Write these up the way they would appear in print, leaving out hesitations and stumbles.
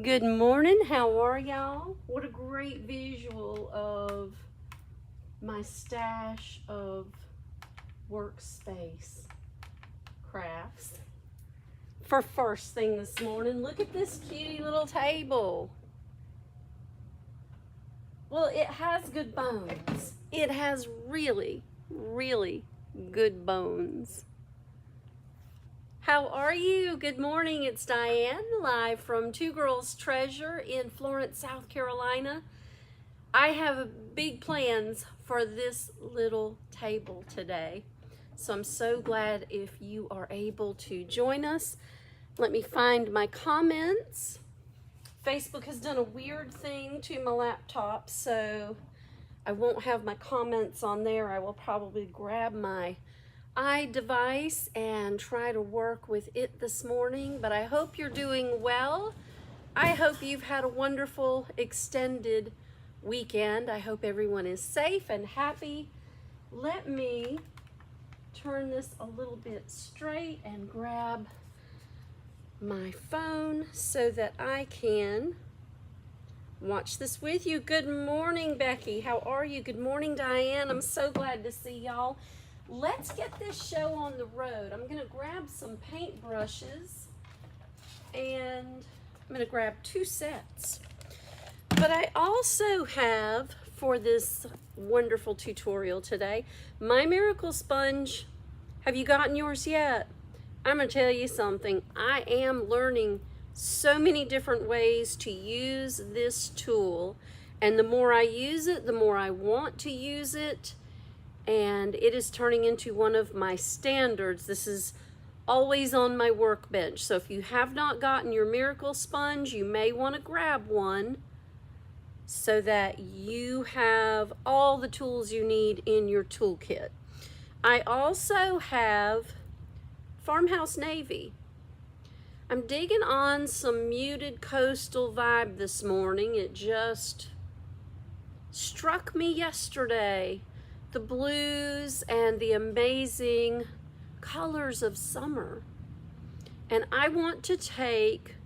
Good morning, how are y'all? What a great visual of my stash of workspace crafts for first thing this morning. Look at this cutie little table. Well, it has good bones. It has really, really good bones. How are you? Good morning. It's Diane, live from Two Girls Treasure in Florence, South Carolina. I have big plans for this little table today, so I'm so glad if you are able to join us. Let me find my comments. Facebook has done a weird thing to my laptop, so I won't have my comments on there. I will probably grab my iDevice and try to work with it this morning, but I hope you're doing well. I hope you've had a wonderful extended weekend. I hope everyone is safe and happy. Let me turn this a little bit straight and grab my phone so that I can watch this with you. Good morning, Becky. How are you? Good morning, Diane. I'm so glad to see y'all. Let's get this show on the road. I'm gonna grab some paint brushes and I'm gonna grab 2 sets. But I also have, for this wonderful tutorial today, my Miracle Sponge. Have you gotten yours yet? I'm gonna tell you something. I am learning so many different ways to use this tool, and the more I use it, the more I want to use it, and it is turning into one of my standards. This is always on my workbench, so if you have not gotten your Miracle Sponge, you may want to grab one so that you have all the tools you need in your toolkit. I also have Farmhouse Navy. I'm digging on some muted coastal vibe this morning. It just struck me yesterday. The blues and the amazing colors of summer. And I want to take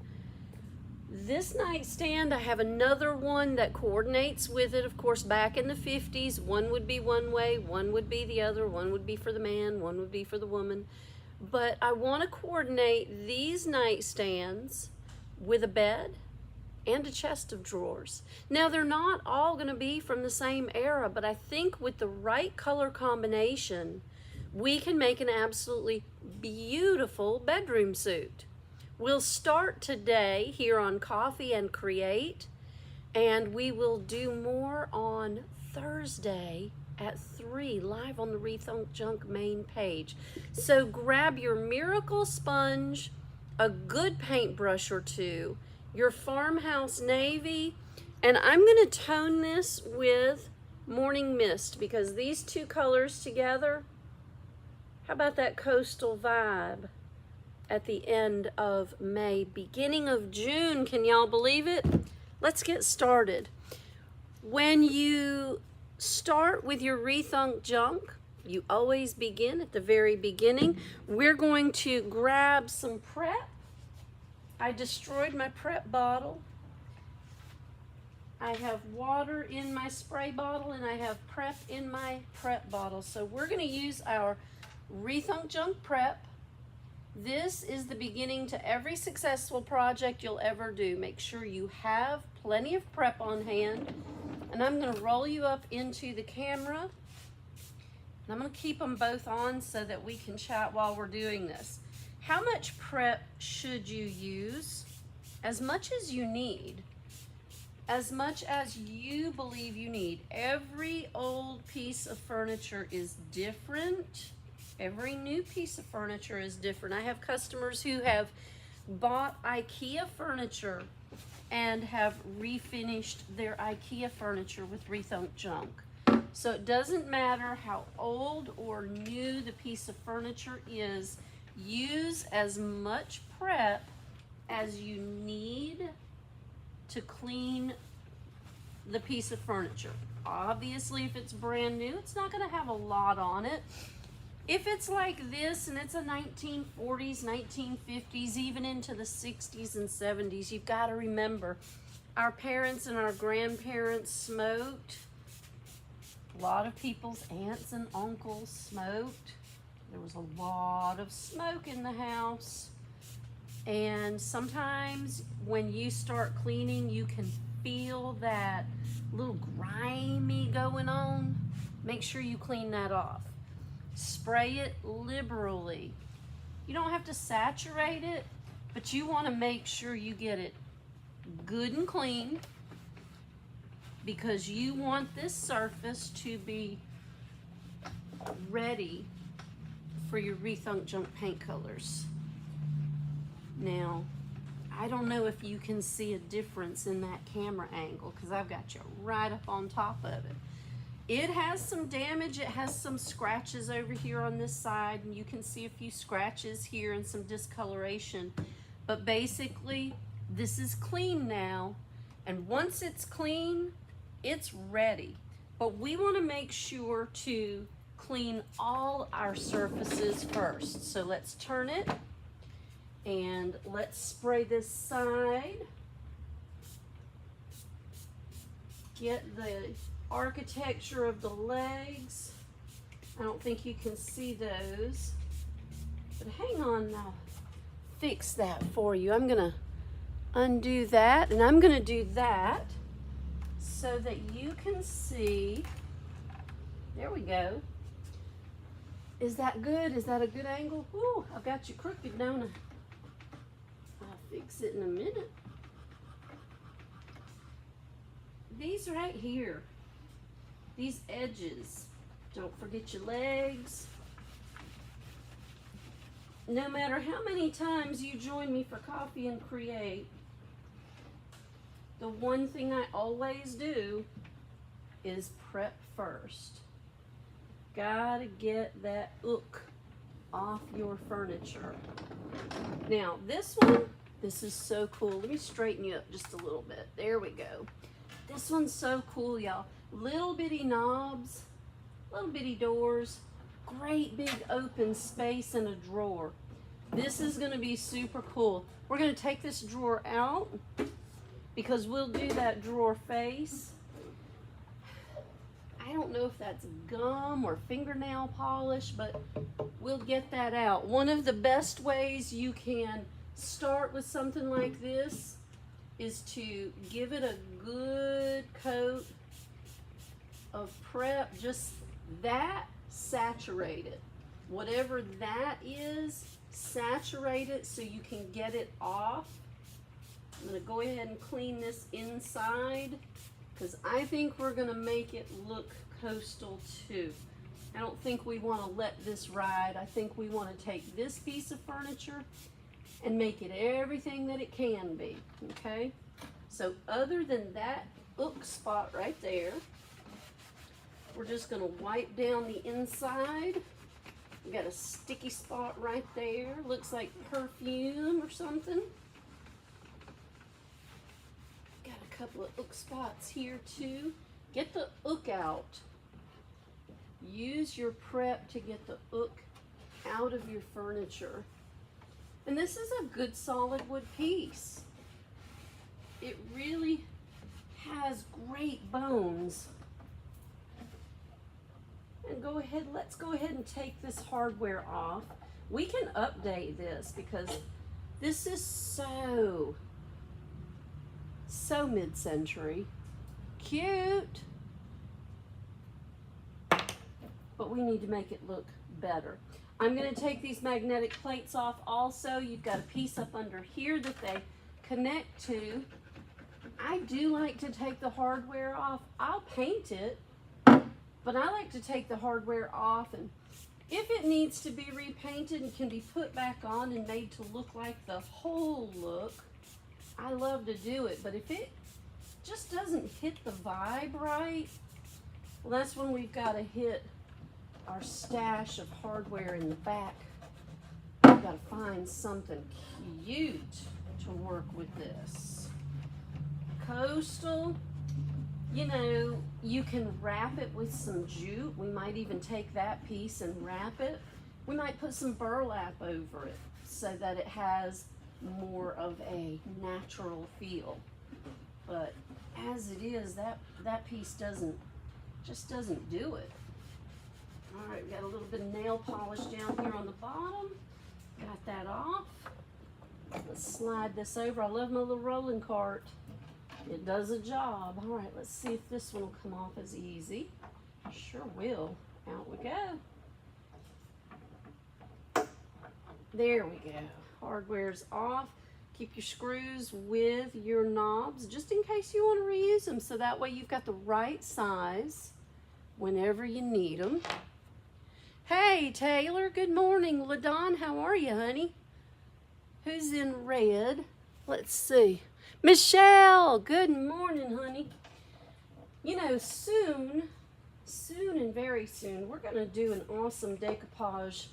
this nightstand. I have another one that coordinates with it. Of course, back in the 50s, one would be one way, one would be the other, one would be for the man, one would be for the woman. But I want to coordinate these nightstands with a bed and a chest of drawers. Now, they're not all going to be from the same era, but I think with the right color combination, we can make an absolutely beautiful bedroom suit. We'll start today here on Coffee and Create, and we will do more on Thursday at 3 live on the Rethunk Junk main page. So grab your Miracle Sponge, a good paintbrush or 2, your Farmhouse Navy, and I'm going to tone this with Morning Mist because these 2 colors together, how about that coastal vibe at the end of May, beginning of June? Can y'all believe it? Let's get started. When you start with your Rethunk Junk, you always begin at the very beginning. We're going to grab some prep. I destroyed my prep bottle. I have water in my spray bottle and I have prep in my prep bottle. So we're going to use our Rethunk Junk prep. This is the beginning to every successful project you'll ever do. Make sure you have plenty of prep on hand. And I'm going to roll you up into the camera. And I'm going to keep them both on so that we can chat while we're doing this. How much prep should you use? As much as you need. As much as you believe you need. Every old piece of furniture is different. Every new piece of furniture is different. I have customers who have bought IKEA furniture and have refinished their IKEA furniture with Rethunk Junk. So it doesn't matter how old or new the piece of furniture is, use as much prep as you need to clean the piece of furniture. Obviously, if it's brand new, it's not going to have a lot on it. If it's like this and it's a 1940s, 1950s, even into the 60s and 70s, you've got to remember our parents and our grandparents smoked. A lot of people's aunts and uncles smoked. There was a lot of smoke in the house. And sometimes when you start cleaning, you can feel that little grimy going on. Make sure you clean that off. Spray it liberally. You don't have to saturate it, but you want to make sure you get it good and clean, because you want this surface to be ready for your Rethunk Junk paint colors. Now, I don't know if you can see a difference in that camera angle, because I've got you right up on top of it. It has some damage. It has some scratches over here on this side, and you can see a few scratches here and some discoloration. But basically, this is clean now, and once it's clean, it's ready. But we want to make sure to clean all our surfaces first. So let's turn it, and let's spray this side. Get the architecture of the legs. I don't think you can see those, but hang on, I'll fix that for you. I'm gonna undo that, and I'm gonna do that so that you can see. There we go. Is that good? Is that a good angle? Ooh, I've got you crooked, don't I? I'll fix it in a minute. These right here, these edges, don't forget your legs. No matter how many times you join me for Coffee and Create, the one thing I always do is prep first. Gotta get that ook off your furniture. Now this one, this is so cool. Let me straighten you up just a little bit. There we go. This one's so cool, y'all. Little bitty knobs, little bitty doors, great big open space and a drawer. This is gonna be super cool. We're gonna take this drawer out because we'll do that drawer face. I don't know if that's gum or fingernail polish, but we'll get that out. One of the best ways you can start with something like this is to give it a good coat of prep. Just that, saturate it. Whatever that is, saturate it so you can get it off. I'm gonna go ahead and clean this inside, because I think we're gonna make it look coastal too. I don't think we wanna let this ride. I think we wanna take this piece of furniture and make it everything that it can be, okay? So other than that ook spot right there, we're just gonna wipe down the inside. We got a sticky spot right there. Looks like perfume or something. Got a couple of ook spots here too. Get the ook out. Use your prep to get the ook out of your furniture. And this is a good solid wood piece. It really has great bones. And let's go ahead and take this hardware off. We can update this because this is so mid-century. Cute. But we need to make it look better. I'm gonna take these magnetic plates off also. You've got a piece up under here that they connect to. I do like to take the hardware off. I'll paint it, but I like to take the hardware off, and if it needs to be repainted and can be put back on and made to look like the whole look, I love to do it. But if it just doesn't hit the vibe right, well, that's when we've got to hit our stash of hardware in the back. We've got to find something cute to work with this. Coastal, you know, you can wrap it with some jute. We might even take that piece and wrap it. We might put some burlap over it so that it has more of a natural feel. But as it is, that piece just doesn't do it. All right, we got a little bit of nail polish down here on the bottom. Got that off. Let's slide this over. I love my little rolling cart. It does a job. All right, let's see if this one will come off as easy. Sure will. Out we go. There we go. Hardware's off. Keep your screws with your knobs just in case you want to reuse them, so that way you've got the right size whenever you need them. Hey Taylor, good morning. LaDon, how are you, honey? Who's in red? Let's see. Michelle, good morning, honey. You know, soon and very soon, we're going to do an awesome decoupage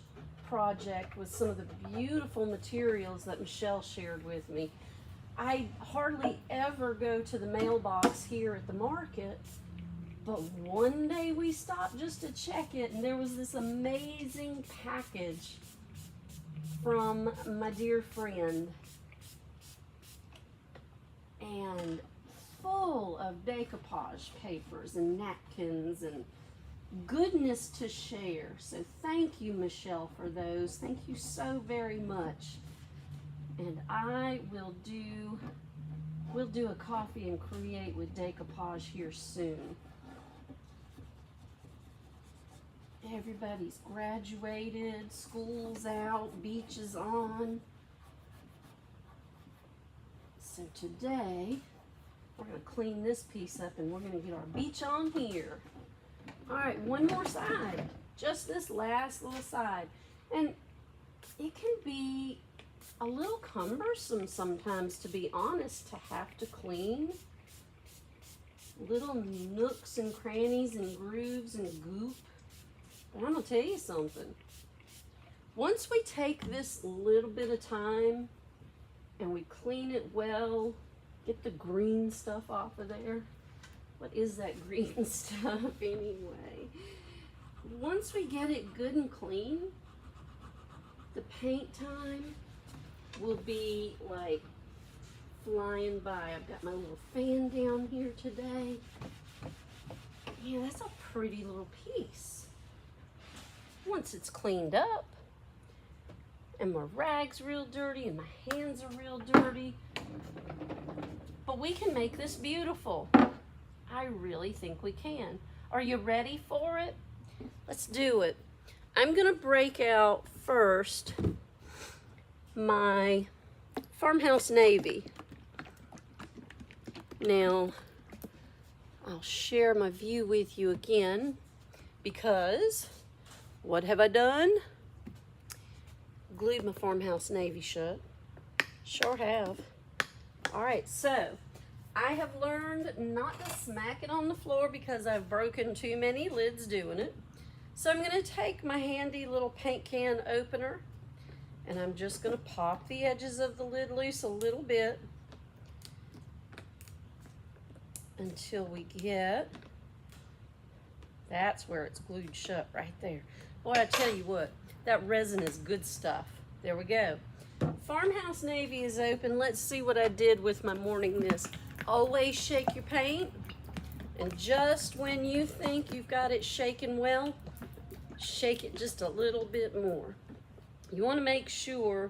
project with some of the beautiful materials that Michelle shared with me. I hardly ever go to the mailbox here at the market, but one day we stopped just to check it, and there was this amazing package from my dear friend, and full of decoupage papers and napkins and goodness to share. So thank you, Michelle, for those. Thank you so very much. And we'll do a coffee and create with decoupage here soon. Everybody's graduated, school's out, beach is on. So today we're going to clean this piece up and we're going to get our beach on here. All right, one more side, just this last little side. And it can be a little cumbersome sometimes, to be honest, to have to clean little nooks and crannies and grooves and goop. But I'm gonna tell you something. Once we take this little bit of time and we clean it well, get the green stuff off of there. What is that green stuff anyway? Once we get it good and clean, the paint time will be like flying by. I've got my little fan down here today. Yeah, that's a pretty little piece. Once it's cleaned up, and my rag's real dirty, and my hands are real dirty, but we can make this beautiful. I really think we can. Are you ready for it? Let's do it. I'm gonna break out first my Farmhouse Navy. Now, I'll share my view with you again, because what have I done? Glued my Farmhouse Navy shut. Sure have. All right, so I have learned not to smack it on the floor because I've broken too many lids doing it. So I'm gonna take my handy little paint can opener, and I'm just gonna pop the edges of the lid loose a little bit until we get, that's where it's glued shut right there. Boy, I tell you what, that resin is good stuff. There we go. Farmhouse Navy is open. Let's see what I did with my morning mist. Always shake your paint, and just when you think you've got it shaken well, shake it just a little bit more. You want to make sure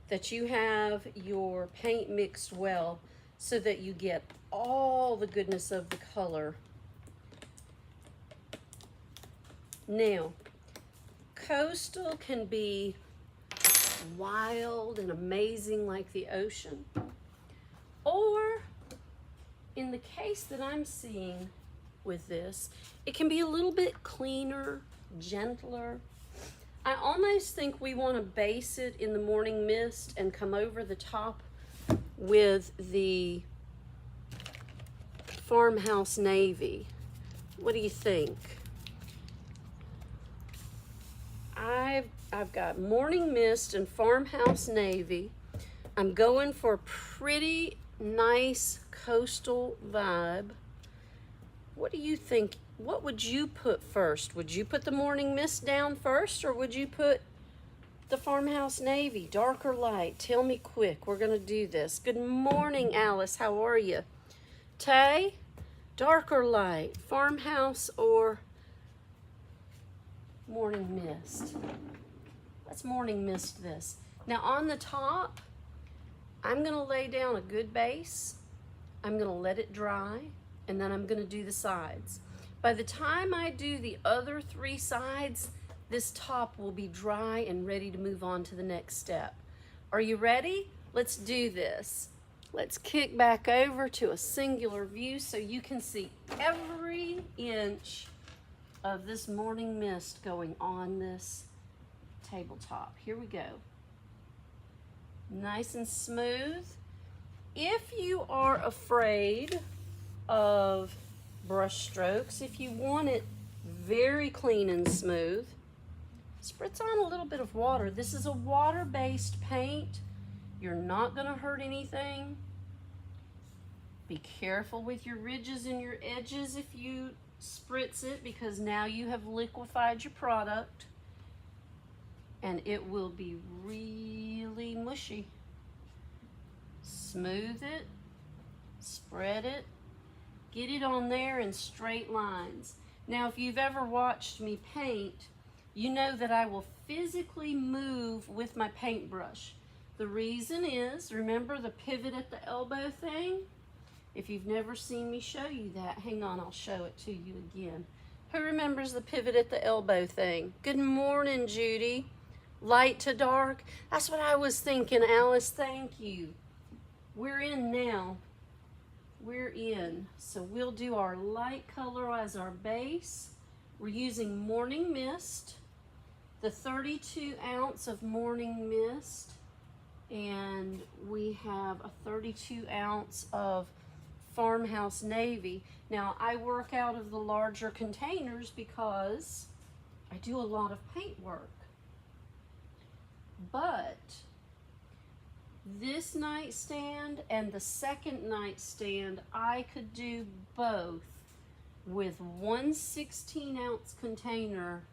that you have your paint mixed well so that you get all the goodness of the color. Now, coastal can be wild and amazing like the ocean, or in the case that I'm seeing with this, it can be a little bit cleaner, gentler. I almost think we want to base it in the morning mist and come over the top with the Farmhouse Navy. What do you think? I've got morning mist and Farmhouse Navy. I'm going for a pretty nice coastal vibe. What do you think? What would you put first? Would you put the morning mist down first, or would you put the Farmhouse Navy, dark or light? Tell me quick. We're going to do this. Good morning, Alice. How are you? Tay, dark or light? Farmhouse or morning mist? Let's morning mist this. Now on the top, I'm going to lay down a good base. I'm going to let it dry, and then I'm going to do the sides. By the time I do the other 3 sides, this top will be dry and ready to move on to the next step. Are you ready? Let's do this. Let's kick back over to a singular view so you can see every inch of this morning mist going on this tabletop. Here we go. Nice and smooth. If you are afraid of brush strokes, if you want it very clean and smooth, spritz on a little bit of water. This is a water-based paint. You're not going to hurt anything. Be careful with your ridges and your edges if you spritz it, because now you have liquefied your product and it will be really mushy. Smooth it, spread it, get it on there in straight lines. Now, if you've ever watched me paint, you know that I will physically move with my paintbrush. The reason is, remember the pivot at the elbow thing? If you've never seen me show you that, hang on, I'll show it to you again. Who remembers the pivot at the elbow thing? Good morning, Judy. Light to dark. That's what I was thinking, Alice. Thank you. We're in now. We're in. So we'll do our light color as our base. We're using Morning Mist, the 32 ounce of Morning Mist, and we have a 32 ounce of Farmhouse Navy. Now, I work out of the larger containers because I do a lot of paint work. But this nightstand and the second nightstand, I could do both with one 16 ounce container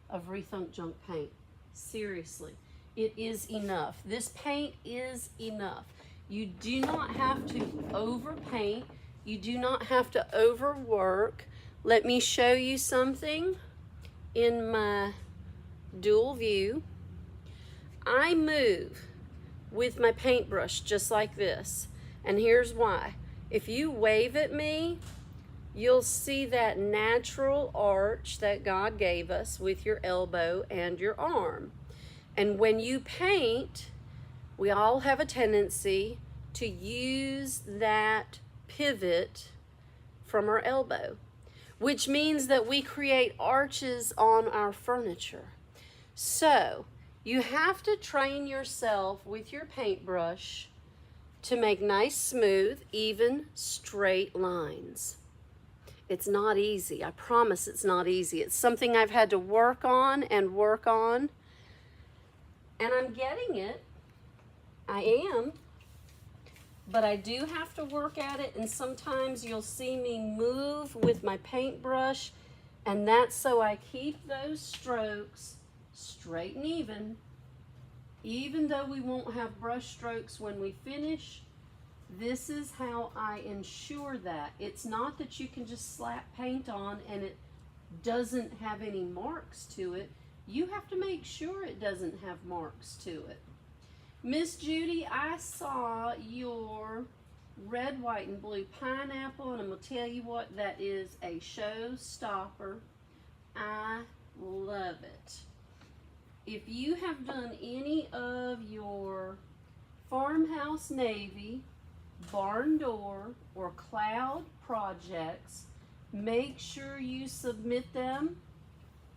of Rethunk Junk paint. Seriously, it is enough. This paint is enough. You do not have to overpaint. You do not have to overwork. Let me show you something in my dual view. I move with my paintbrush just like this. And here's why. If you wave at me, you'll see that natural arch that God gave us with your elbow and your arm. And when you paint, we all have a tendency to use that pivot from our elbow, which means that we create arches on our furniture. So you have to train yourself with your paintbrush to make nice, smooth, even, straight lines. It's not easy. I promise it's not easy. It's something I've had to work on and work on, and I'm getting it. I am. But I do have to work at it, and sometimes you'll see me move with my paintbrush, and that's so I keep those strokes straight and even though we won't have brush strokes when we finish. This is how I ensure that. It's not that you can just slap paint on and it doesn't have any marks to it. You have to make sure it doesn't have marks to it. Miss Judy, I saw your red, white, and blue pineapple, and I'm going to tell you what, that is a showstopper. I love it. If you have done any of your Farmhouse Navy, barn door, or cloud projects, make sure you submit them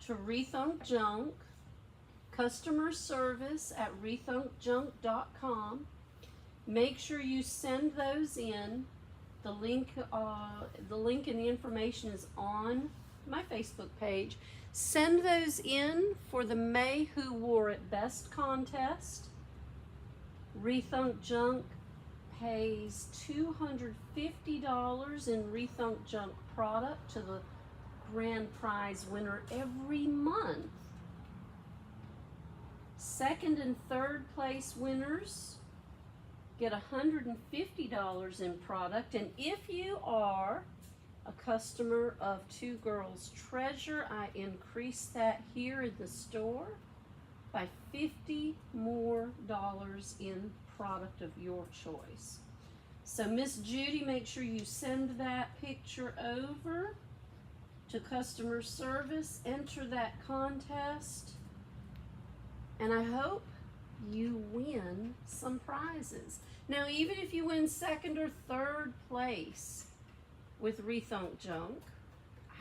to Rethunk Junk, customer service at rethunkjunk.com. Make sure you send those in. The link and the information is on my Facebook page. Send those in for the May Who Wore It Best contest. Rethunk Junk pays $250 in Rethunk Junk product to the grand prize winner every month. Second and third place winners get $150 in product. And if you are a customer of Two Girls Treasure, I increase that here in the store by $50 more in product of your choice. So Miss Judy, make sure you send that picture over to customer service, enter that contest, and I hope you win some prizes. Now, even if you win second or third place with Rethunk Junk,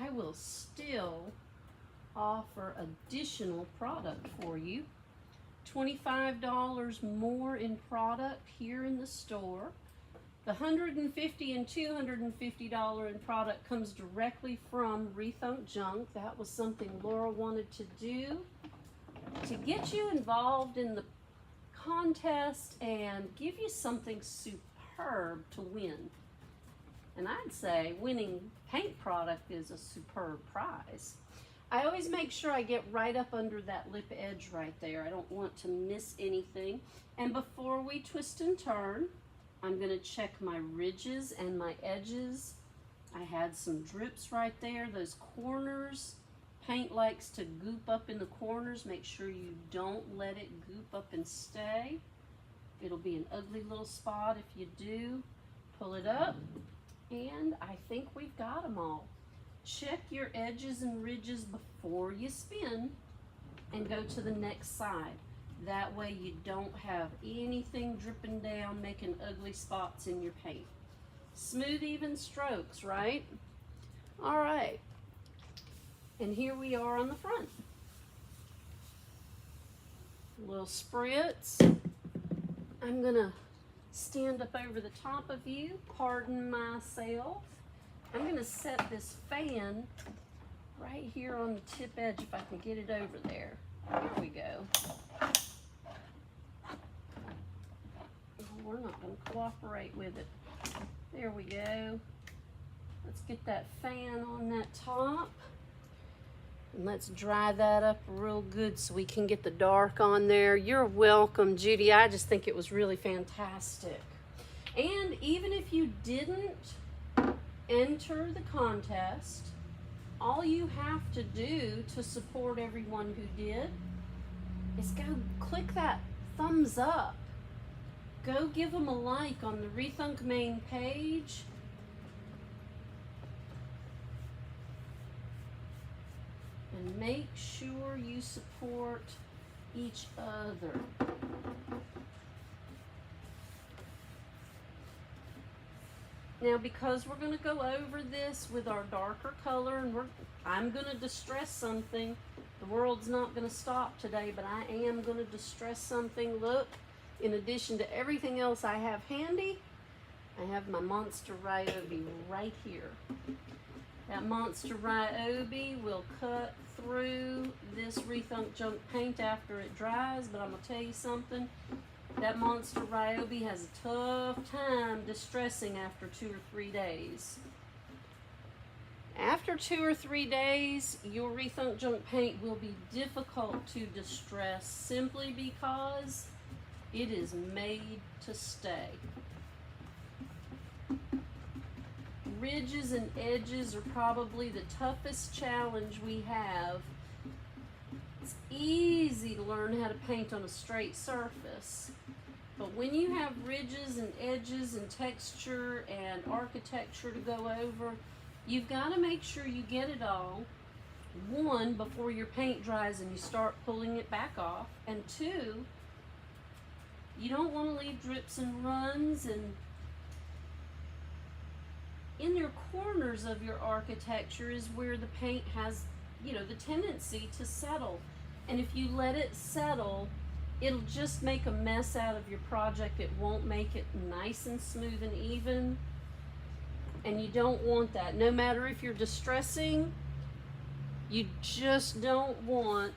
I will still offer additional product for you. $25 more in product here in the store. The $150 and $250 in product comes directly from Rethunk Junk. That was something Laura wanted to do to get you involved in the contest and give you something superb to win. And I'd say winning paint product is a superb prize. I always make sure I get right up under that lip edge right there. I don't want to miss anything. And before we twist and turn, I'm going to check my ridges and my edges. I had some drips right there. Those corners, paint likes to goop up in the corners. Make sure you don't let it goop up and stay. It'll be an ugly little spot if you do. Pull it up, and I think we've got them all. Check your edges and ridges before you spin and go to the next side. That way you don't have anything dripping down, making ugly spots in your paint. Smooth, even strokes, right? All right. And here we are on the front. A little spritz. I'm gonna stand up over the top of you, pardon myself. I'm gonna set this fan right here on the tip edge if I can get it over there. There we go. We're not going to cooperate with it. There we go. Let's get that fan on that top. And let's dry that up real good so we can get the dark on there. You're welcome, Judy. I just think it was really fantastic. And even if you didn't enter the contest, all you have to do to support everyone who did is go click that thumbs up. Go give them a like on the Rethunk main page. And make sure you support each other. Now, because we're going to go over this with our darker color, and I'm going to distress something. The world's not going to stop today, but I am going to distress something. Look. In addition to everything else I have handy, I have my Monster Ryobi right here. That Monster Ryobi will cut through this Rethunk Junk paint after it dries, but I'm going to tell you something. That Monster Ryobi has a tough time distressing after 2 or 3 days. After 2 or 3 days, your Rethunk Junk paint will be difficult to distress simply because it is made to stay. Ridges and edges are probably the toughest challenge we have. It's easy to learn how to paint on a straight surface, but when you have ridges and edges and texture and architecture to go over, you've got to make sure you get it all. 1, before your paint dries and you start pulling it back off, and 2, you don't want to leave drips and runs, and in your corners of your architecture is where the paint has, the tendency to settle. And if you let it settle, it'll just make a mess out of your project. It won't make it nice and smooth and even. And you don't want that. No matter if you're distressing, you just don't want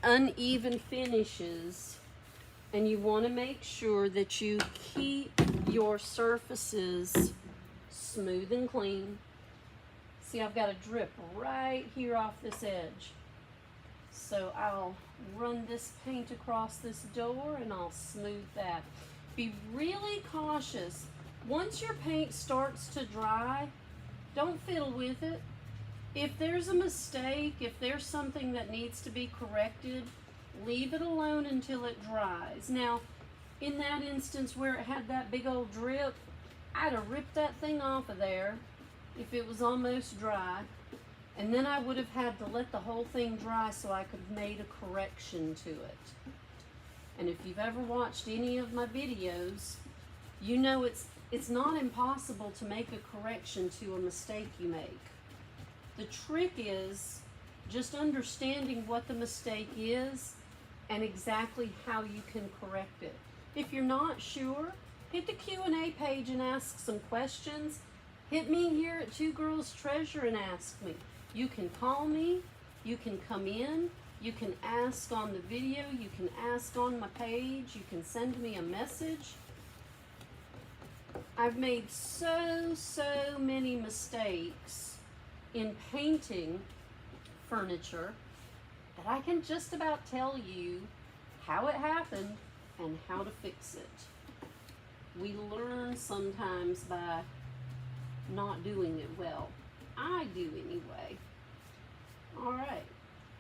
uneven finishes. And you want to make sure that you keep your surfaces smooth and clean. See, I've got a drip right here off this edge. So I'll run this paint across this door and I'll smooth that. Be really cautious. Once your paint starts to dry, don't fiddle with it. If there's a mistake, if there's something that needs to be corrected, leave it alone until it dries. Now, in that instance where it had that big old drip, I'd have ripped that thing off of there if it was almost dry. And then I would have had to let the whole thing dry so I could have made a correction to it. And if you've ever watched any of my videos, you know it's not impossible to make a correction to a mistake you make. The trick is just understanding what the mistake is and exactly how you can correct it. If you're not sure, hit the Q&A page and ask some questions. Hit me here at Two Girls Treasure and ask me. You can call me, you can come in, you can ask on the video, you can ask on my page, you can send me a message. I've made so many mistakes in painting furniture that I can just about tell you how it happened and how to fix it. We learn sometimes by not doing it well. I do anyway. All right,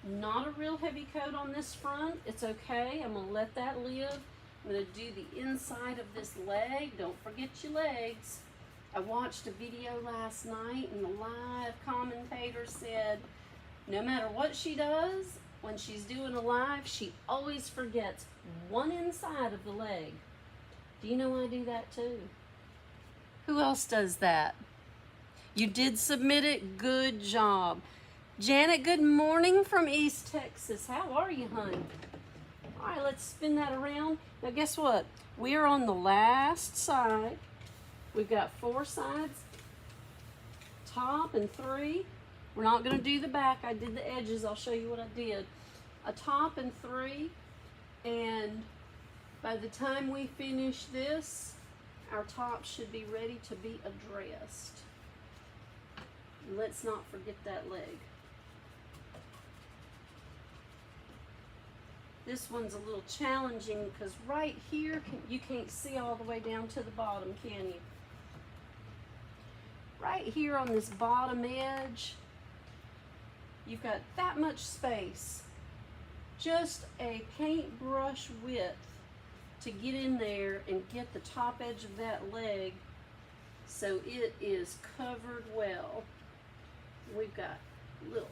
not a real heavy coat on this front. It's okay, I'm gonna let that live. I'm gonna do the inside of this leg. Don't forget your legs. I watched a video last night and the live commentator said, no matter what she does, when she's doing a live, she always forgets one inside of the leg. Do you know I do that too? Who else does that? You did submit it, good job. Janet, good morning from East Texas. How are you, hon? All right, let's spin that around. Now guess what? We are on the last side. We've got 4 sides, top and 3. We're not gonna do the back. I did the edges. I'll show you what I did. A top and 3, and by the time we finish this, our top should be ready to be addressed. And let's not forget that leg. This one's a little challenging because right here, you can't see all the way down to the bottom, can you? Right here on this bottom edge, you've got that much space. Just a paintbrush width to get in there and get the top edge of that leg so it is covered well. We've got little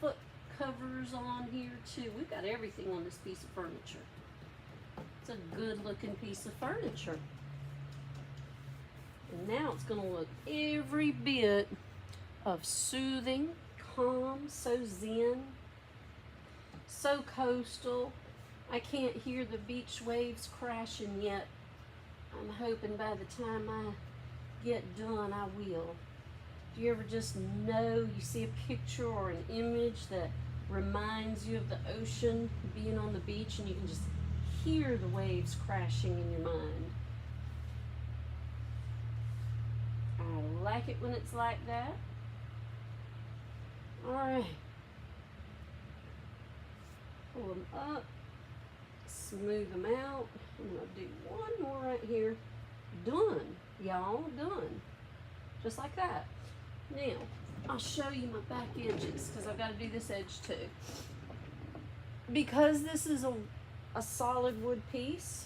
foot covers on here too. We've got everything on this piece of furniture. It's a good looking piece of furniture. And now it's gonna look every bit of soothing, calm, so zen, so coastal. I can't hear the beach waves crashing yet. I'm hoping by the time I get done, I will. Do you ever just know you see a picture or an image that reminds you of the ocean, being on the beach, and you can just hear the waves crashing in your mind? I like it when it's like that. All right. Pull them up, smooth them out. I'm gonna do one more right here. Done, y'all, done. Just like that. Now, I'll show you my back edges because I've got to do this edge too. Because this is a solid wood piece,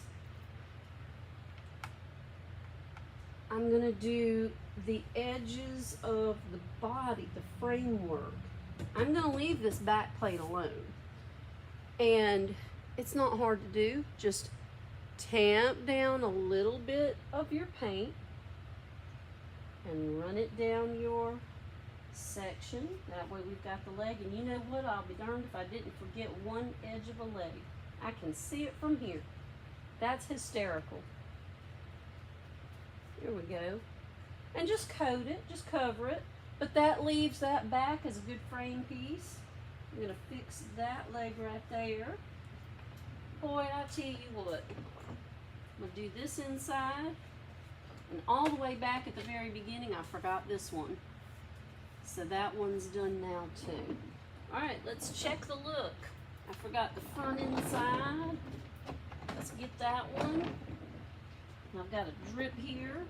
I'm going to do the edges of the body, the framework. I'm going to leave this back plate alone. And it's not hard to do. Just tamp down a little bit of your paint and run it down your section. That way we've got the leg. And you know what? I'll be darned if I didn't forget one edge of a leg. I can see it from here. That's hysterical. Here we go. And just coat it, just cover it. But that leaves that back as a good frame piece. I'm gonna fix that leg right there. Boy, I tell you what, I'm gonna do this inside, and all the way back at the very beginning, I forgot this one. So that one's done now too. All right, let's check the look. I forgot the front inside. Let's get that one. I've got a drip here.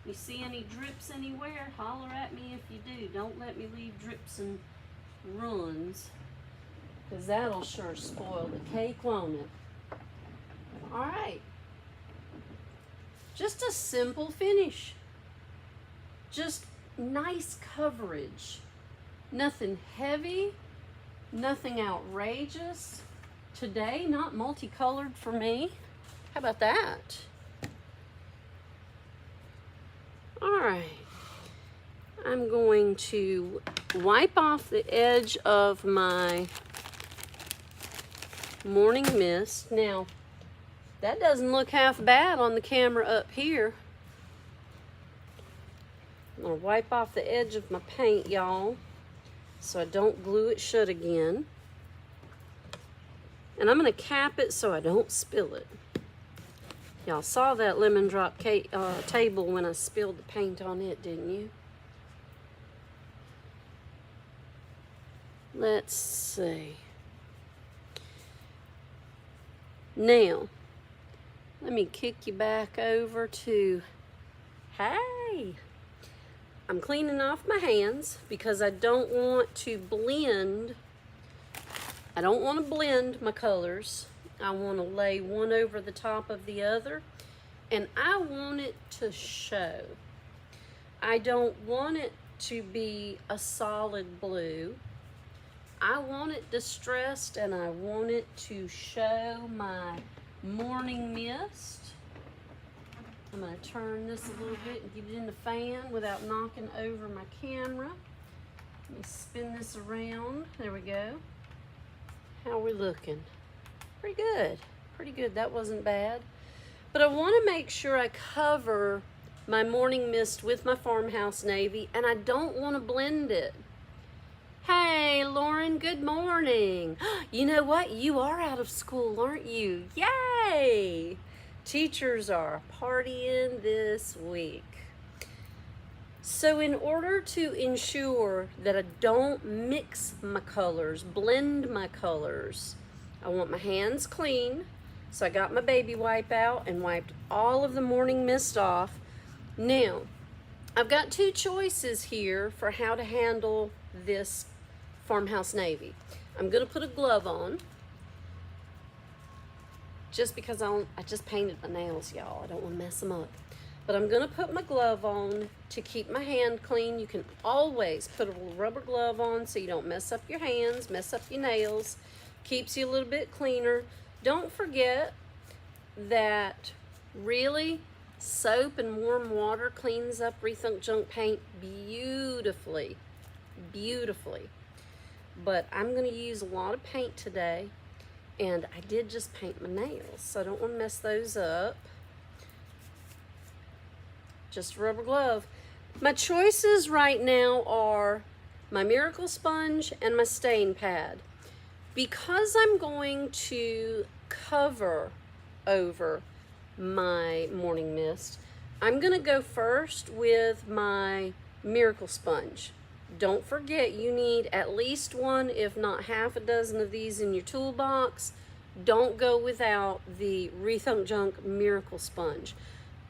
You see any drips anywhere? Holler at me if you do. Don't let me leave drips and runs, because that'll sure spoil the cake, won't it? All right. Just a simple finish. Just nice coverage. Nothing heavy, nothing outrageous. Today, not multicolored for me. How about that? All right. I'm going to wipe off the edge of my morning mist. Now, that doesn't look half bad on the camera up here. I'm gonna wipe off the edge of my paint, y'all, so I don't glue it shut again. And I'm gonna cap it so I don't spill it. Y'all saw that lemon drop table when I spilled the paint on it, didn't you? Let's see. Now, let me kick you back over to, hey, I'm cleaning off my hands because I don't want to blend. I don't want to blend my colors. I want to lay one over the top of the other, and I want it to show. I don't want it to be a solid blue. I want it distressed, and I want it to show my morning mist. I'm going to turn this a little bit and get it in the fan without knocking over my camera. Let me spin this around. There we go. How are we looking? Pretty good. Pretty good. That wasn't bad. But I want to make sure I cover my morning mist with my Farmhouse Navy, and I don't want to blend it. Hey, Lauren, good morning. You know what? You are out of school, aren't you? Yay! Teachers are partying this week. So in order to ensure that I don't mix my colors, blend my colors, I want my hands clean. So I got my baby wipe out and wiped all of the morning mist off. Now, I've got two choices here for how to handle this Farmhouse Navy. I'm gonna put a glove on, just because I just painted my nails, y'all. I don't want to mess them up. But I'm gonna put my glove on to keep my hand clean. You can always put a rubber glove on so you don't mess up your hands, mess up your nails. Keeps you a little bit cleaner. Don't forget that really soap and warm water cleans up Rethunk Junk paint beautifully, beautifully. But I'm gonna use a lot of paint today, and I did just paint my nails, so I don't want to mess those up. Just a rubber glove. My choices right now are my Miracle Sponge and my stain pad. Because I'm going to cover over my morning mist, I'm gonna go first with my Miracle Sponge. Don't forget, you need at least one, if not half a dozen of these in your toolbox. Don't go without the Rethunk Junk Miracle Sponge.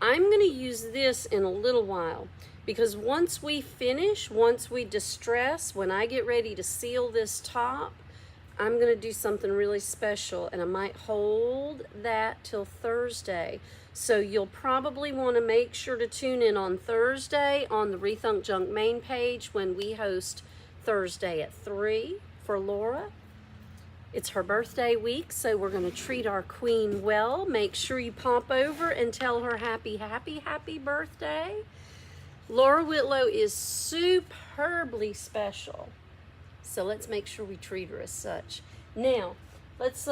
I'm gonna use this in a little while, because once we finish, once we distress, when I get ready to seal this top, I'm gonna do something really special, and I might hold that till Thursday. So you'll probably want to make sure to tune in on Thursday on the Rethunk Junk main page when we host Thursday at 3 for Laura. It's her birthday week, so we're gonna treat our queen well. Make sure you pop over and tell her happy, happy, happy birthday. Laura Whitlow is superbly special. So let's make sure we treat her as such. Now, let's,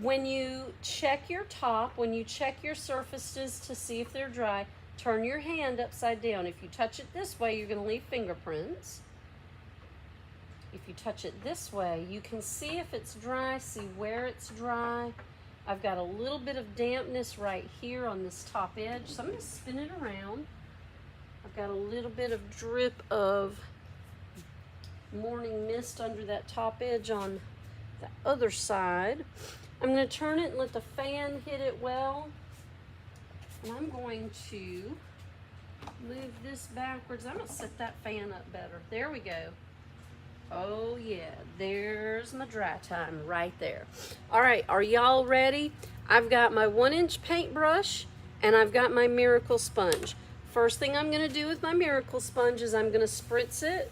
when you check your top, when you check your surfaces to see if they're dry, turn your hand upside down. If you touch it this way, you're gonna leave fingerprints. If you touch it this way, you can see if it's dry, see where it's dry. I've got a little bit of dampness right here on this top edge, so I'm gonna spin it around. I've got a little bit of drip of morning mist under that top edge on the other side. I'm going to turn it and let the fan hit it well. And I'm going to move this backwards. I'm going to set that fan up better. There we go. Oh yeah, there's my dry time right there. All right, are y'all ready? I've got my 1-inch paintbrush and I've got my Miracle Sponge. First thing I'm gonna do with my Miracle Sponge is I'm gonna spritz it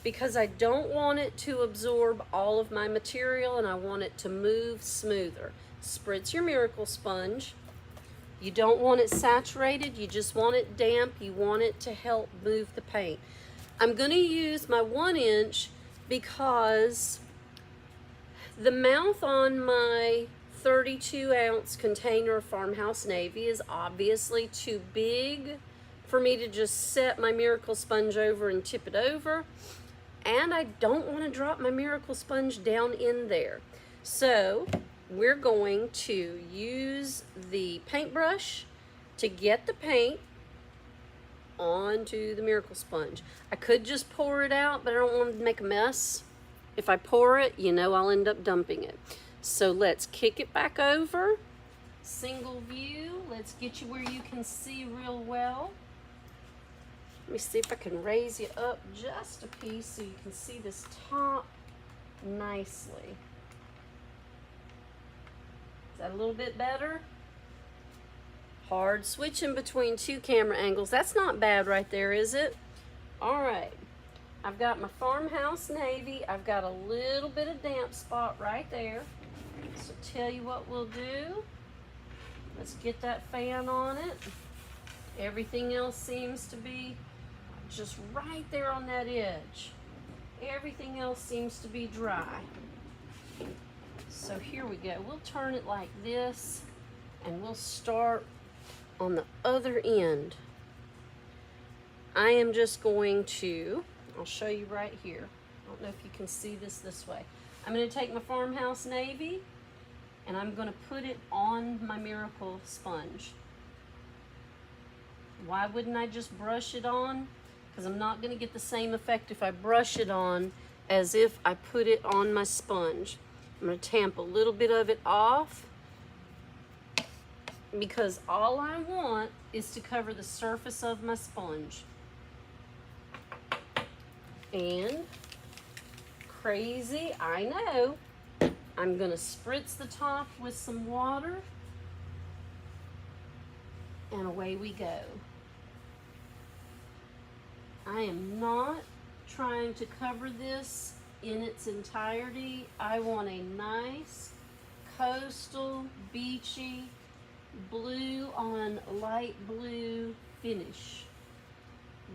because I don't want it to absorb all of my material and I want it to move smoother. Spritz your Miracle Sponge. You don't want it saturated, you just want it damp. You want it to help move the paint. I'm gonna use my 1-inch because the mouth on my 32-ounce container of Farmhouse Navy is obviously too big for me to just set my Miracle Sponge over and tip it over. And I don't want to drop my Miracle Sponge down in there. So we're going to use the paintbrush to get the paint onto the Miracle Sponge. I could just pour it out, but I don't want to make a mess. If I pour it, you know I'll end up dumping it. So let's kick it back over. Single view. Let's get you where you can see real well. Let me see if I can raise you up just a piece so you can see this top nicely. Is that a little bit better? Hard switching between two camera angles. That's not bad right there, is it? All right. I've got my Farmhouse Navy. I've got a little bit of damp spot right there. So tell you what we'll do. Let's get that fan on it. Everything else seems to be just right there on that edge. Everything else seems to be dry. So here we go. We'll turn it like this and we'll start on the other end. I am just going to, I'll show you right here. I don't know if you can see this way. I'm going to take my Farmhouse Navy and I'm going to put it on my Miracle Sponge. Why wouldn't I just brush it on? Because I'm not going to get the same effect if I brush it on as if I put it on my sponge. I'm going to tamp a little bit of it off because all I want is to cover the surface of my sponge. And crazy, I know, I'm gonna spritz the top with some water and away we go. I am not trying to cover this in its entirety. I want a nice coastal, beachy, blue on light blue finish.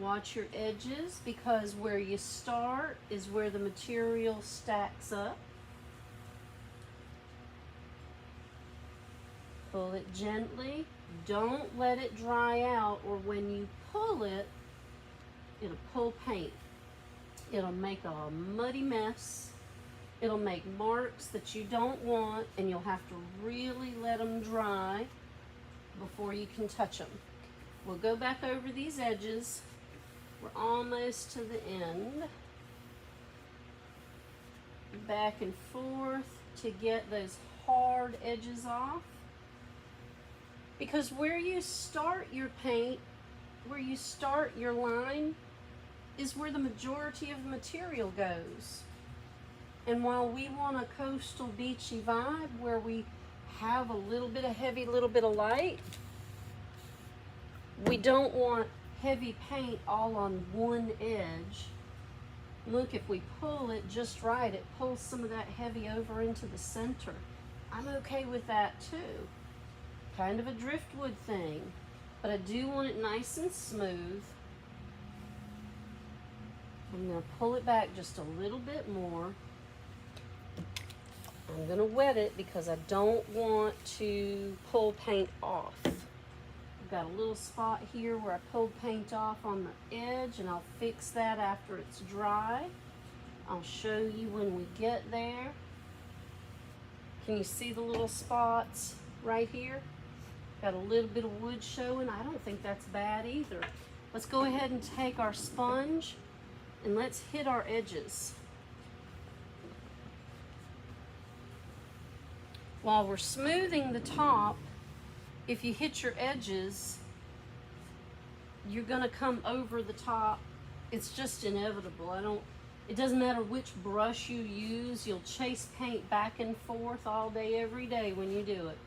Watch your edges because where you start is where the material stacks up. Pull it gently. Don't let it dry out, or when you pull it, it'll pull paint. It'll make a muddy mess. It'll make marks that you don't want, and you'll have to really let them dry before you can touch them. We'll go back over these edges. We're almost to the end. Back and forth to get those hard edges off. Because where you start your paint, where you start your line, is where the majority of the material goes. And while we want a coastal beachy vibe where we have a little bit of heavy, little bit of light, we don't want heavy paint all on one edge. Look, if we pull it just right, it pulls some of that heavy over into the center. I'm okay with that too. Kind of a driftwood thing, but I do want it nice and smooth. I'm going to pull it back just a little bit more. I'm going to wet it because I don't want to pull paint off. I've got a little spot here where I pulled paint off on the edge, and I'll fix that after it's dry. I'll show you when we get there. Can you see the little spots right here? Got a little bit of wood showing. I don't think that's bad either. Let's go ahead and take our sponge and let's hit our edges. while we're smoothing the top, if you hit your edges, you're gonna come over the top. It's just inevitable. It doesn't matter which brush you use, you'll chase paint back and forth all day, every day when you do it.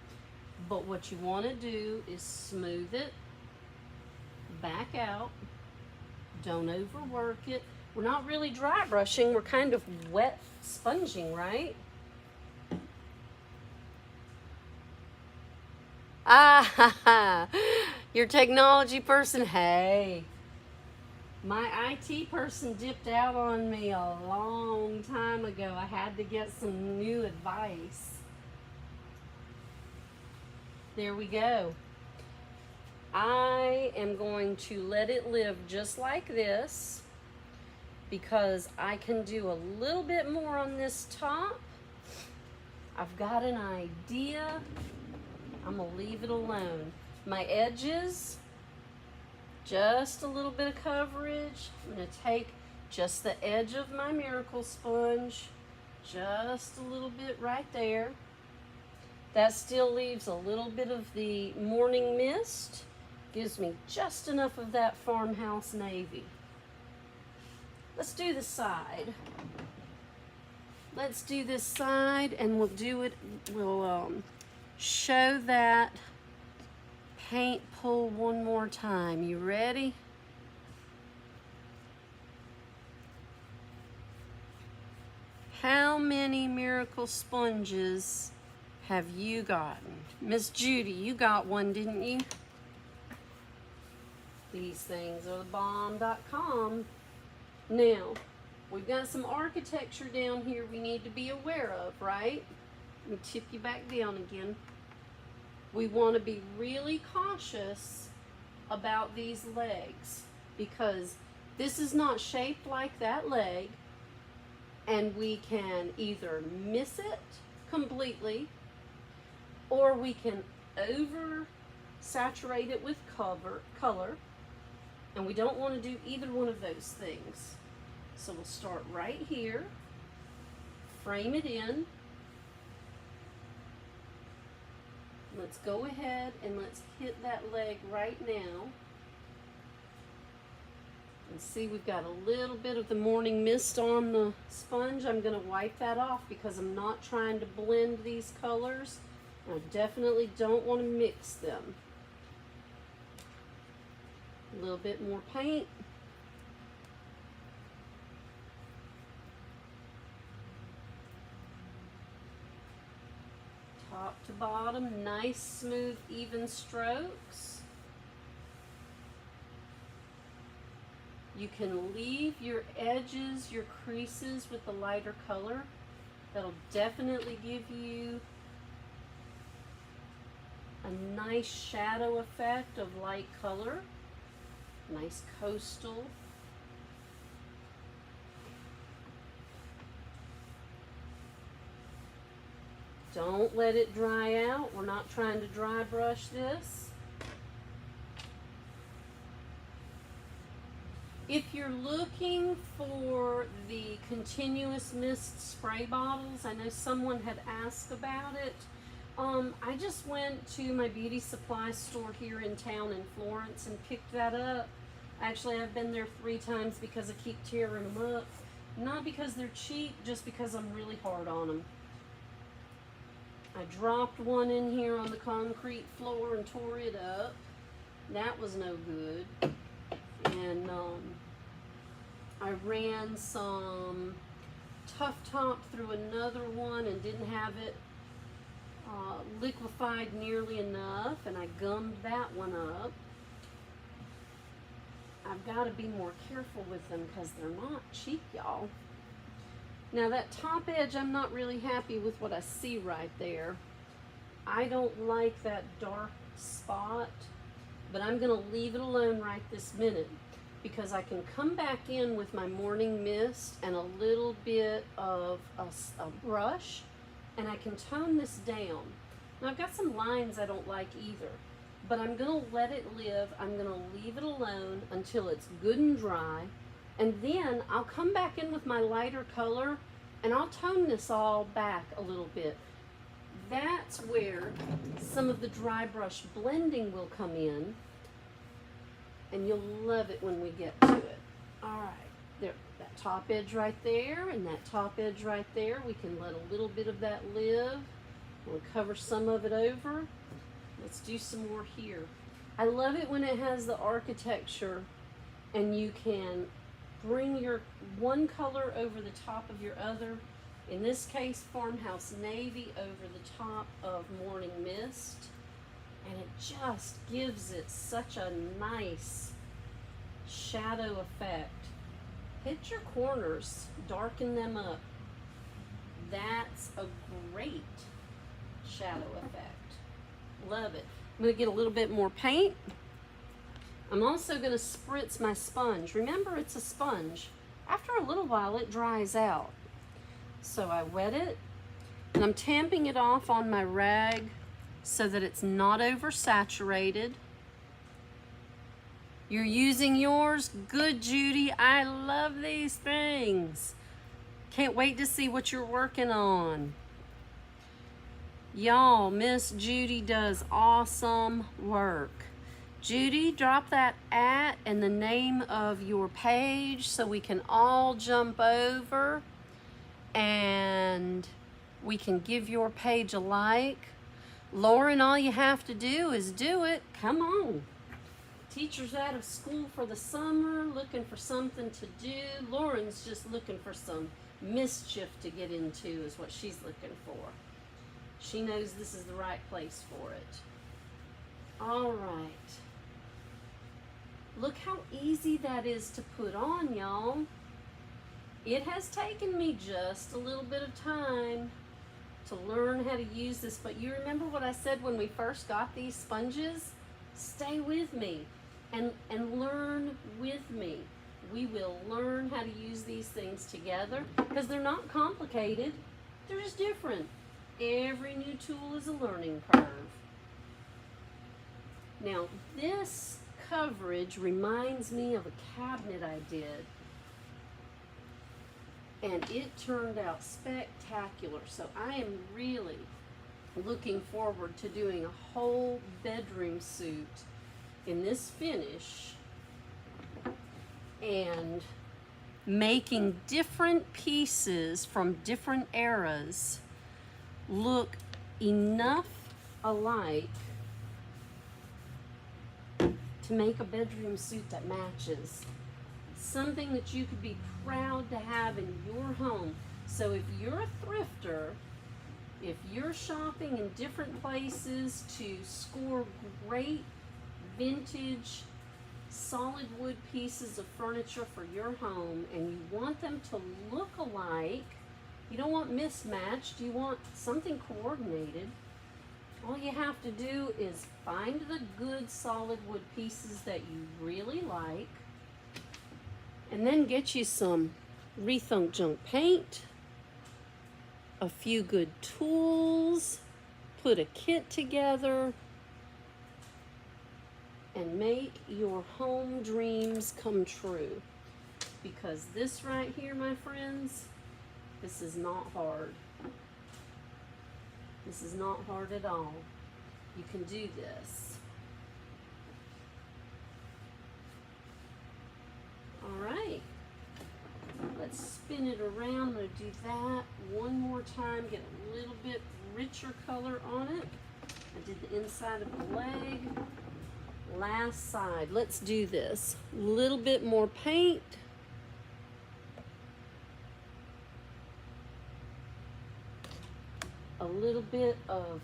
But what you wanna do is smooth it, back out, don't overwork it. We're not really dry brushing, we're kind of wet sponging, right? Ah, your technology person, hey. My IT person dipped out on me a long time ago. I had to get some new advice. There we go. I am going to let it live just like this because I can do a little bit more on this top. I've got an idea. I'm gonna leave it alone. My edges, just a little bit of coverage. I'm gonna take just the edge of my Miracle Sponge, just a little bit right there. That still leaves a little bit of the Morning Mist. Gives me just enough of that Farmhouse Navy. Let's do the side. Let's do this side and we'll do it, we'll show that paint pull one more time. You ready? How many Miracle Sponges have you gotten? Miss Judy, you got one, didn't you? These things are the bomb.com. Now, we've got some architecture down here we need to be aware of, right? Let me tip you back down again. We want to be really cautious about these legs because this is not shaped like that leg, and we can either miss it completely or we can over saturate it with color, and we don't want to do either one of those things. So we'll start right here, frame it in. Let's go ahead and let's hit that leg right now. And see, we've got a little bit of the Morning Mist on the sponge. I'm going to wipe that off because I'm not trying to blend these colors. I definitely don't want to mix them. A little bit more paint. Top to bottom, nice, smooth, even strokes. You can leave your edges, your creases with the lighter color. That'll definitely give you a nice shadow effect of light color. Nice coastal. Don't let it dry out. We're not trying to dry brush this. If you're looking for the continuous mist spray bottles, I know someone had asked about it. I just went to my beauty supply store here in town in Florence and picked that up. Actually, I've been there 3 times because I keep tearing them up. Not because they're cheap, just because I'm really hard on them. I dropped one in here on the concrete floor and tore it up. That was no good. And I ran some Tough Top through another one and didn't have it liquefied nearly enough, and I gummed that one up. I've got to be more careful with them because they're not cheap, y'all. Now that top edge, I'm not really happy with what I see right there. I don't like that dark spot, but I'm going to leave it alone right this minute because I can come back in with my Morning Mist and a little bit of a brush, and I can tone this down. Now I've got some lines I don't like either, but I'm going to let it live. I'm going to leave it alone until it's good and dry, and then I'll come back in with my lighter color and I'll tone this all back a little bit. that's where some of the dry brush blending will come in, and you'll love it when we get to it. All right, there, that top edge right there and that top edge right there, we can let a little bit of that live. We'll cover some of it over. Let's do some more here. I love it when it has the architecture and you can bring your one color over the top of your other. In this case, Farmhouse Navy over the top of Morning Mist. And it just gives it such a nice shadow effect. Hit your corners, darken them up. That's a great shadow effect. Love it. I'm going to get a little bit more paint. I'm also going to spritz my sponge. Remember, it's a sponge. After a little while, it dries out. So I wet it, and I'm tamping it off on my rag so that it's not oversaturated. You're using yours? Good, Judy. I love these things. Can't wait to see what you're working on. Y'all, Miss Judy does awesome work. Judy, drop that @ and the name of your page so we can all jump over and we can give your page a like. Lauren, all you have to do is do it. Come on. Teacher's out of school for the summer, looking for something to do. Lauren's just looking for some mischief to get into is what she's looking for. She knows this is the right place for it. All right. Look how easy that is to put on, y'all. It has taken me just a little bit of time to learn how to use this, but you remember what I said when we first got these sponges? Stay with me and learn with me. We will learn how to use these things together because they're not complicated. They're just different. Every new tool is a learning curve. Now, this coverage reminds me of a cabinet I did, and it turned out spectacular. So I am really looking forward to doing a whole bedroom suit in this finish and making different pieces from different eras look enough alike to make a bedroom suit that matches. Something that you could be proud to have in your home. So if you're a thrifter, if you're shopping in different places to score great vintage solid wood pieces of furniture for your home and you want them to look alike, you don't want mismatched, you want something coordinated, all you have to do is find the good solid wood pieces that you really like and then get you some Rethunk Junk paint, a few good tools, put a kit together, and make your home dreams come true. Because this right here, my friends, this is not hard. This is not hard at all. You can do this. All right. Let's spin it around. I'm going to do that one more time. Get a little bit richer color on it. I did the inside of the leg. Last side. Let's do this. A little bit more paint. A little bit of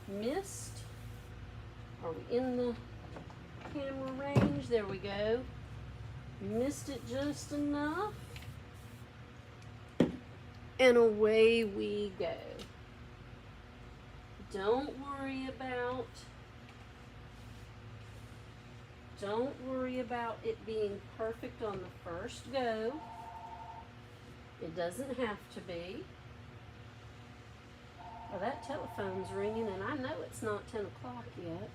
mist. Are we in the camera range? There we go. Mist it just enough. And away we go. Don't worry about it being perfect on the first go. It doesn't have to be. Well, that telephone's ringing and I know it's not 10 o'clock yet.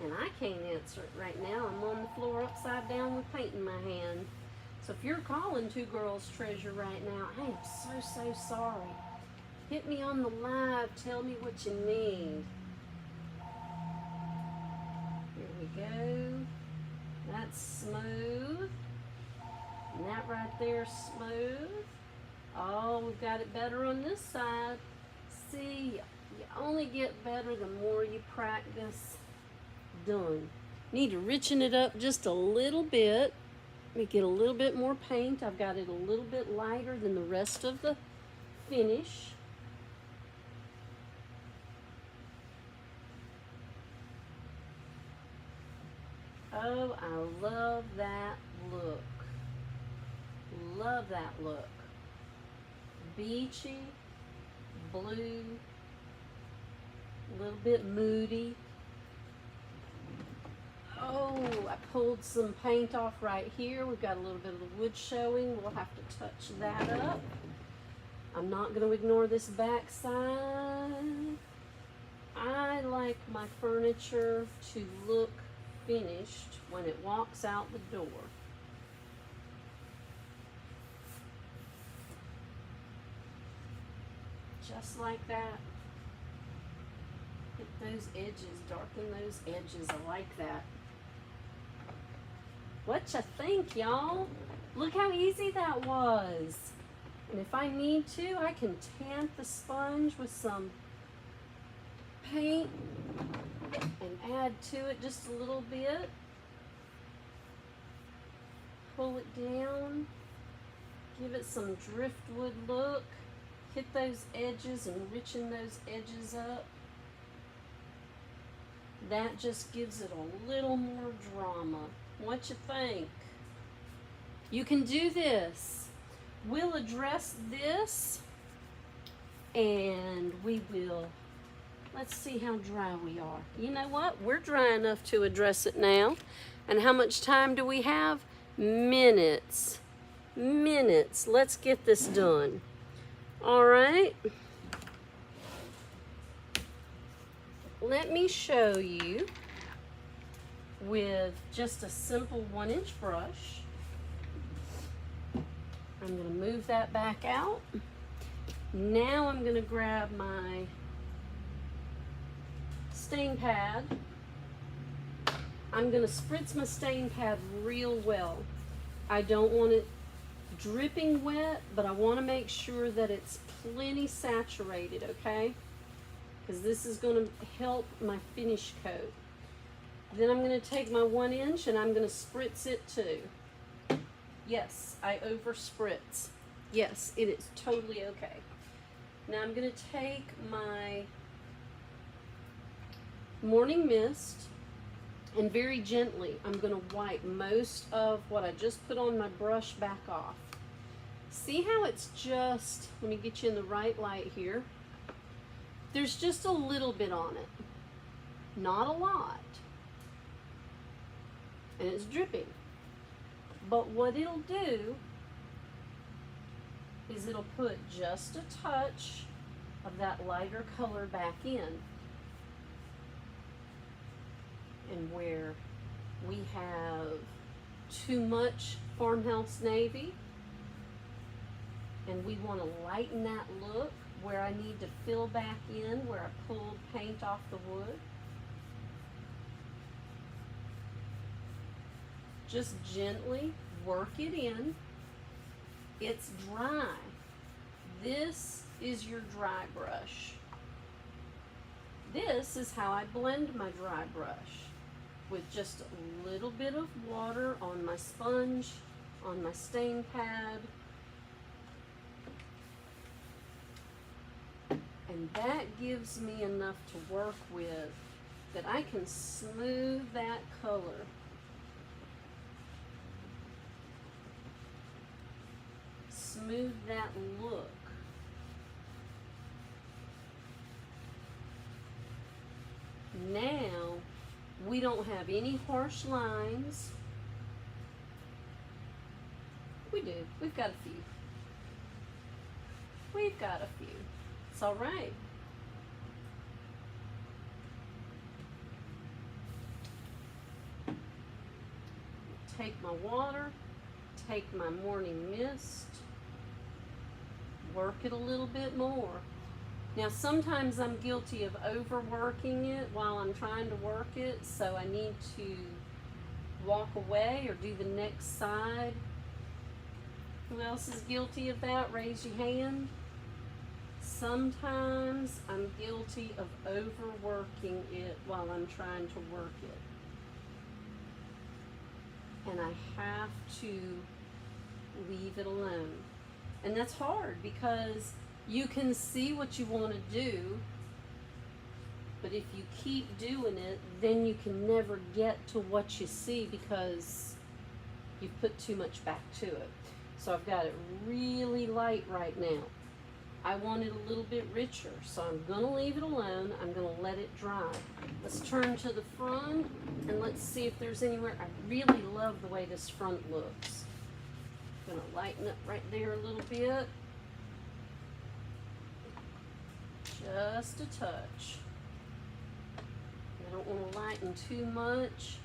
And I can't answer it right now. I'm on the floor upside down with paint in my hand. So if you're calling Two Girls Treasure right now, I am so sorry. Hit me on the live. Tell me what you need. Here we go. That's smooth. And that right there is smooth. Oh, we've got it better on this side. See, you only get better the more you practice. Done. Need to richen it up just a little bit. Let me get a little bit more paint. I've got it a little bit lighter than the rest of the finish. Oh, I love that look. Love that look. Beachy, blue, a little bit moody. Oh, I pulled some paint off right here. We've got a little bit of the wood showing. We'll have to touch that up. I'm not going to ignore this back side. I like my furniture to look finished when it walks out the door. Just like that. Hit those edges, darken those edges. I like that. What you think, y'all? Look how easy that was. And if I need to, I can tint the sponge with some paint and add to it just a little bit. Pull it down. Give it some driftwood look. Hit those edges and richen those edges up. That just gives it a little more drama. What you think? You can do this. We'll address this and we will, let's see how dry we are. You know what? We're dry enough to address it now. And how much time do we have? Minutes. Minutes. Let's get this done. All right. Let me show you with just a simple 1-inch brush. I'm going to move that back out. Now I'm going to grab my stain pad. I'm going to spritz my stain pad real well. I don't want it dripping wet, but I want to make sure that it's plenty saturated, okay? Because this is going to help my finish coat. Then I'm going to take my 1-inch and I'm going to spritz it too. Yes, I over spritz. Yes, it is totally okay. Now I'm going to take my morning mist and very gently I'm going to wipe most of what I just put on my brush back off. See how it's just, let me get you in the right light here. There's just a little bit on it, not a lot, and it's dripping. But what it'll do is it'll put just a touch of that lighter color back in. And where we have too much farmhouse navy and we want to lighten that look, where I need to fill back in where I pulled paint off the wood, just gently work it in. It's dry. This is your dry brush. This is how I blend my dry brush, with just a little bit of water on my sponge, on my stain pad. And that gives me enough to work with that I can smooth that color. Smooth that look. Now, we don't have any harsh lines. We do. We've got a few. We've got a few. It's all right. Take my water, take my morning mist, work it a little bit more. Now, sometimes I'm guilty of overworking it while I'm trying to work it, so I need to walk away or do the next side. Who else is guilty of that? Raise your hand. Sometimes I'm guilty of overworking it while I'm trying to work it. And I have to leave it alone. And that's hard because you can see what you want to do, but if you keep doing it, then you can never get to what you see because you've put too much back to it. So I've got it really light right now. I want it a little bit richer, so I'm going to leave it alone. I'm going to let it dry. Let's turn to the front and let's see if there's anywhere. I really love the way this front looks. I'm going to lighten up right there a little bit. Just a touch. I don't want to lighten too much,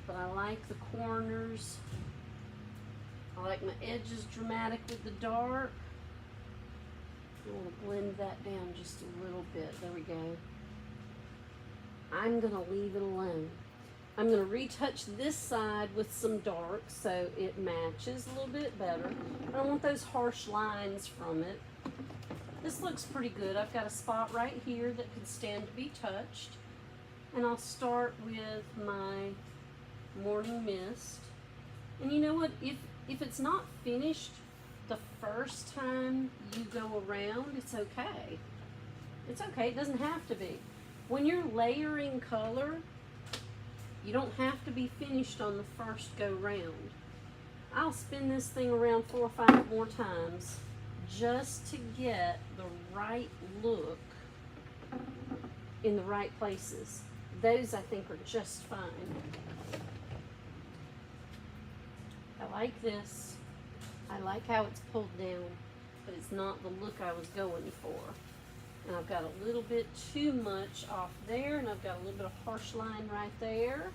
but I like the corners. I like my edges dramatic with the dark. I want to blend that down just a little bit. There we go. I'm going to leave it alone. I'm going to retouch this side with some dark so it matches a little bit better. I don't want those harsh lines from it. This looks pretty good. I've got a spot right here that could stand to be touched. And I'll start with my Morning Mist. And you know what? If it's not finished the first time you go around, it's okay. It's okay. It doesn't have to be. When you're layering color, you don't have to be finished on the first go round. I'll spin this thing around 4 or 5 more times just to get the right look in the right places. Those I think are just fine. I like this. I like how it's pulled down, but it's not the look I was going for. And I've got a little bit too much off there, and I've got a little bit of harsh line right there.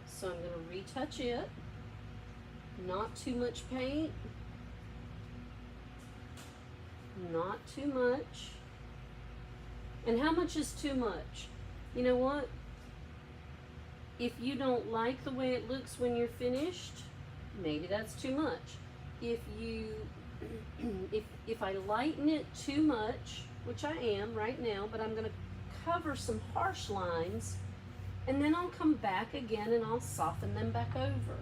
So I'm going to retouch it. Not too much paint. Not too much. And how much is too much? You know what? If you don't like the way it looks when you're finished, maybe that's too much. If I lighten it too much, which I am right now, but I'm going to cover some harsh lines, and then I'll come back again and I'll soften them back over.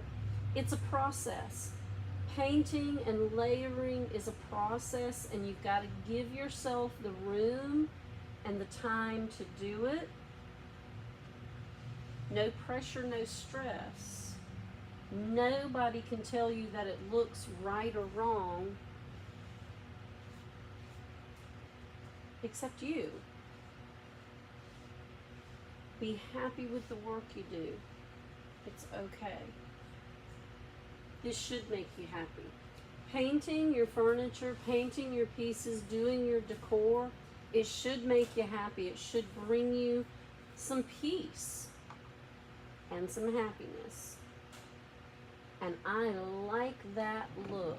It's a process. Painting and layering is a process, and you've got to give yourself the room and the time to do it. No pressure, no stress. Nobody can tell you that it looks right or wrong except you. Be happy with the work you do. It's okay. This should make you happy. Painting your furniture, painting your pieces, doing your decor, it should make you happy. It should bring you some peace and some happiness. And I like that look.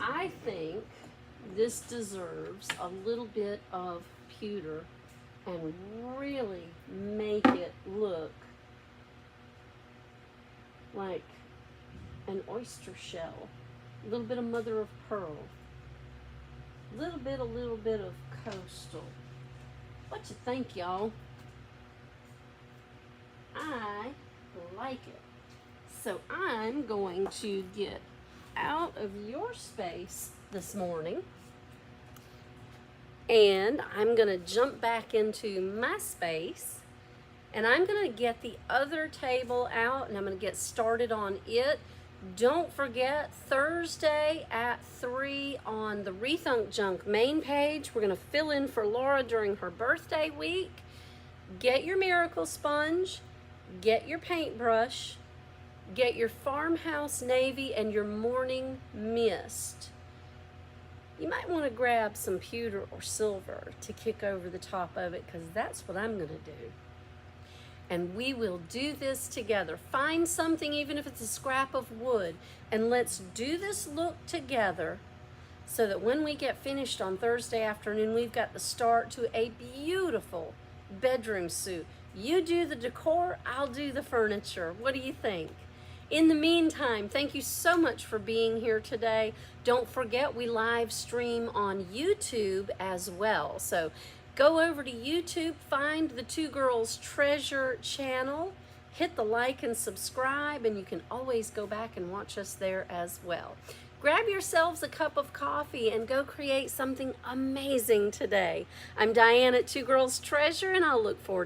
I think this deserves a little bit of pewter and really make it look like an oyster shell. A little bit of mother of pearl. A little bit of coastal. What you think, y'all? I like it. So I'm going to get out of your space this morning, and I'm going to jump back into my space, and I'm going to get the other table out, and I'm going to get started on it. Don't forget, Thursday at 3 on the Rethunk Junk main page, we're going to fill in for Laura during her birthday week. Get your miracle sponge, get your paintbrush, get your farmhouse navy, and your morning mist. You might want to grab some pewter or silver to kick over the top of it, because that's what I'm going to do. And we will do this together. Find something, even if it's a scrap of wood, and let's do this look together so that when we get finished on Thursday afternoon, we've got the start to a beautiful bedroom suite. You do the decor, I'll do the furniture. What do you think? In the meantime, thank you so much for being here today. Don't forget we live stream on YouTube as well. So go over to YouTube, find the Two Girls Treasure channel, hit the like and subscribe, and you can always go back and watch us there as well. Grab yourselves a cup of coffee and go create something amazing today. I'm Diane at Two Girls Treasure, and I'll look forward to